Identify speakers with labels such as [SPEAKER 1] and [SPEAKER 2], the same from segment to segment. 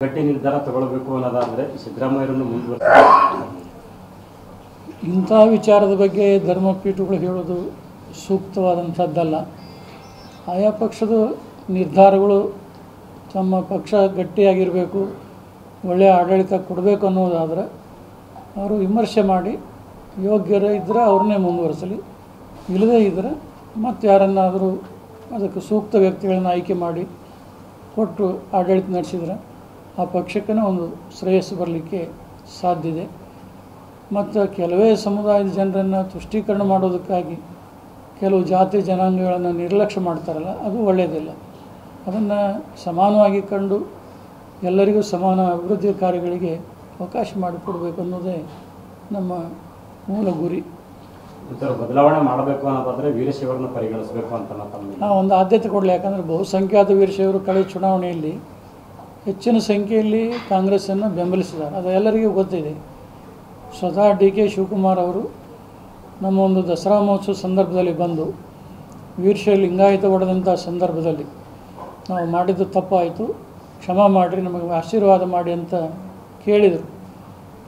[SPEAKER 1] ಗಟ್ಟಿ ನಿರ್ಧಾರ ತಗೊಳ್ಬೇಕು ಅನ್ನೋದಾದರೆ ಸಿದ್ದರಾಮಯ್ಯರನ್ನು ಮುಂದುವರೆಸ
[SPEAKER 2] ಇಂಥ ವಿಚಾರದ ಬಗ್ಗೆ ಧರ್ಮಪೀಠಗಳು ಹೇಳೋದು ಸೂಕ್ತವಾದಂಥದ್ದಲ್ಲ. ಆಯಾ ಪಕ್ಷದ ನಿರ್ಧಾರಗಳು ತಮ್ಮ ಪಕ್ಷ ಗಟ್ಟಿಯಾಗಿರಬೇಕು, ಒಳ್ಳೆಯ ಆಡಳಿತ ಕೊಡಬೇಕು ಅನ್ನೋದಾದರೆ ಅವರು ವಿಮರ್ಶೆ ಮಾಡಿ ಯೋಗ್ಯರು ಇದ್ದರೆ ಅವ್ರನ್ನೇ ಮುಂದುವರಿಸಲಿ, ಇಲ್ಲದೇ ಇದ್ದರೆ ಮತ್ತು ಯಾರನ್ನಾದರೂ ಅದಕ್ಕೆ ಸೂಕ್ತ ವ್ಯಕ್ತಿಗಳನ್ನು ಆಯ್ಕೆ ಮಾಡಿ ಕೊಟ್ಟು ಆಡಳಿತ ನಡೆಸಿದರೆ ಆ ಪಕ್ಷಕ್ಕೇ ಒಂದು ಶ್ರೇಯಸ್ಸು ಬರಲಿಕ್ಕೆ ಸಾಧ್ಯ ಇದೆ. ಮತ್ತು ಕೆಲವೇ ಸಮುದಾಯದ ಜನರನ್ನು ತುಷ್ಟೀಕರಣ ಮಾಡೋದಕ್ಕಾಗಿ ಕೆಲವು ಜಾತಿ ಜನಾಂಗಗಳನ್ನು ನಿರ್ಲಕ್ಷ್ಯ ಮಾಡ್ತಾರಲ್ಲ, ಅದು ಒಳ್ಳೆಯದಿಲ್ಲ. ಅದನ್ನು ಸಮಾನವಾಗಿ ಕಂಡು ಎಲ್ಲರಿಗೂ ಸಮಾನ ಅಭಿವೃದ್ಧಿ ಕಾರ್ಯಗಳಿಗೆ ಅವಕಾಶ ಮಾಡಿಕೊಡ್ಬೇಕು ಅನ್ನೋದೇ ನಮ್ಮ ಮೂಲ ಗುರಿ.
[SPEAKER 1] ಬದಲಾವಣೆ ಮಾಡಬೇಕು ಅನ್ನೋದಾದರೆ ವೀರಶೈವರನ್ನು ಪರಿಗಣಿಸಬೇಕು ಅಂತ
[SPEAKER 2] ನಾವು ಒಂದು ಆದ್ಯತೆ ಕೊಡಲಿ. ಯಾಕಂದರೆ ಬಹುಸಂಖ್ಯಾತ ವೀರಶೈವರು ಕಳೆದ ಚುನಾವಣೆಯಲ್ಲಿ ಹೆಚ್ಚಿನ ಸಂಖ್ಯೆಯಲ್ಲಿ ಕಾಂಗ್ರೆಸ್ಸನ್ನು ಬೆಂಬಲಿಸಿದ್ದಾರೆ, ಅದು ಎಲ್ಲರಿಗೂ ಗೊತ್ತಿದೆ. ಸ್ವತಃ ಡಿ.ಕೆ. ಶಿವಕುಮಾರ್ ಅವರು ನಮ್ಮ ಒಂದು ದಸರಾ ಮಹೋತ್ಸವ ಸಂದರ್ಭದಲ್ಲಿ ಬಂದು ವೀರಶೈವ ಲಿಂಗಾಯತ ಹೊಡೆದಂಥ ಸಂದರ್ಭದಲ್ಲಿ ನಾವು ಮಾಡಿದ್ದು ತಪ್ಪಾಯಿತು, ಕ್ಷಮಾ ಮಾಡಿರಿ, ನಮಗೆ ಆಶೀರ್ವಾದ ಮಾಡಿ ಅಂತ ಕೇಳಿದರು.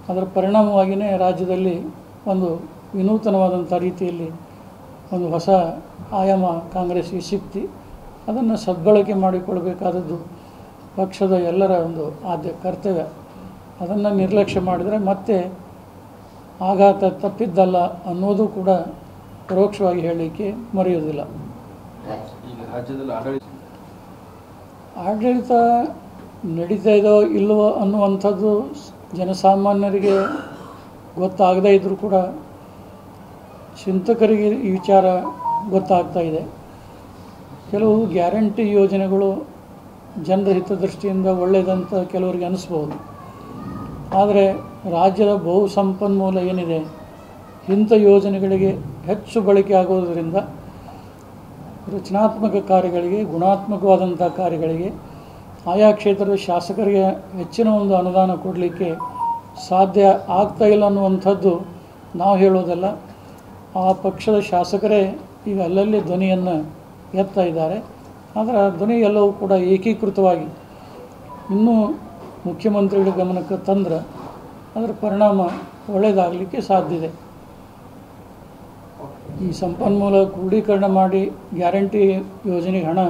[SPEAKER 2] ಅದರ ಪರಿಣಾಮವಾಗಿಯೇ ರಾಜ್ಯದಲ್ಲಿ ಒಂದು ವಿನೂತನವಾದಂಥ ರೀತಿಯಲ್ಲಿ ಒಂದು ಹೊಸ ಆಯಾಮ ಕಾಂಗ್ರೆಸ್ಗೆ ಸಿಕ್ತಿ. ಅದನ್ನು ಸದ್ಬಳಕೆ ಮಾಡಿಕೊಳ್ಬೇಕಾದದ್ದು ಪಕ್ಷದ ಎಲ್ಲರ ಒಂದು ಕರ್ತವ್ಯ. ಅದನ್ನು ನಿರ್ಲಕ್ಷ್ಯ ಮಾಡಿದರೆ ಮತ್ತೆ ಆಘಾತ ತಪ್ಪಿದ್ದಲ್ಲ ಅನ್ನೋದು ಕೂಡ ಪರೋಕ್ಷವಾಗಿ ಹೇಳಲಿಕ್ಕೆ ಮರೆಯೋದಿಲ್ಲ. ಆಡಳಿತ ನಡೀತಾ ಇದೋ ಇಲ್ಲವೋ ಅನ್ನುವಂಥದ್ದು ಜನಸಾಮಾನ್ಯರಿಗೆ ಗೊತ್ತಾಗದೇ ಇದ್ದರೂ ಕೂಡ ಚಿಂತಕರಿಗೆ ಈ ವಿಚಾರ ಗೊತ್ತಾಗ್ತಾ ಇದೆ. ಕೆಲವು ಗ್ಯಾರಂಟಿ ಯೋಜನೆಗಳು ಜನರ ಹಿತದೃಷ್ಟಿಯಿಂದ ಒಳ್ಳೆಯದಂತ ಕೆಲವರಿಗೆ ಅನಿಸ್ಬೋದು. ಆದರೆ ರಾಜ್ಯದ ಬಹು ಸಂಪನ್ಮೂಲ ಏನಿದೆ, ಇಂಥ ಯೋಜನೆಗಳಿಗೆ ಹೆಚ್ಚು ಬಳಕೆ ಆಗೋದರಿಂದ ರಚನಾತ್ಮಕ ಕಾರ್ಯಗಳಿಗೆ, ಗುಣಾತ್ಮಕವಾದಂಥ ಕಾರ್ಯಗಳಿಗೆ ಆಯಾ ಕ್ಷೇತ್ರದ ಶಾಸಕರಿಗೆ ಹೆಚ್ಚಿನ ಒಂದು ಅನುದಾನ ಕೊಡಲಿಕ್ಕೆ ಸಾಧ್ಯ ಆಗ್ತಾಯಿಲ್ಲ ಅನ್ನುವಂಥದ್ದು ನಾವು ಹೇಳೋದಲ್ಲ. ಆ ಪಕ್ಷದ ಶಾಸಕರೇ ಈಗ ಅಲ್ಲಲ್ಲಿ ಧ್ವನಿಯನ್ನು ಎತ್ತಾ ಇದ್ದಾರೆ. ಆದರೆ ಆ ಧ್ವನಿ ಎಲ್ಲವೂ ಕೂಡ ಏಕೀಕೃತವಾಗಿ ಇನ್ನೂ ಮುಖ್ಯಮಂತ್ರಿಗಳ ಗಮನಕ್ಕೆ ತಂದರೆ ಅದರ ಪರಿಣಾಮ ಒಳ್ಳೆಯದಾಗಲಿಕ್ಕೆ ಸಾಧ್ಯ ಇದೆ. ಈ ಸಂಪನ್ಮೂಲ ಕ್ರೋಢೀಕರಣ ಮಾಡಿ ಗ್ಯಾರಂಟಿ ಯೋಜನೆಗೆ ಹಣ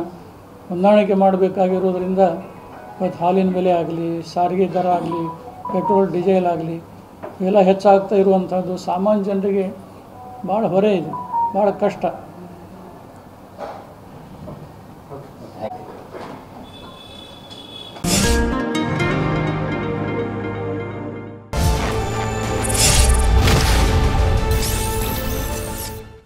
[SPEAKER 2] ಹೊಂದಾಣಿಕೆ ಮಾಡಬೇಕಾಗಿರೋದ್ರಿಂದ ಇವತ್ತು ಹಾಲಿನ ಬೆಲೆ ಆಗಲಿ, ಸಾರಿಗೆ ದರ ಆಗಲಿ, ಪೆಟ್ರೋಲ್ ಡೀಸೆಲ್ ಆಗಲಿ ಇವೆಲ್ಲ ಹೆಚ್ಚಾಗ್ತಾ ಇರುವಂಥದ್ದು ಸಾಮಾನ್ಯ ಜನರಿಗೆ ಭಾಳ ಹೊರೆ ಇದೆ, ಭಾಳ ಕಷ್ಟ.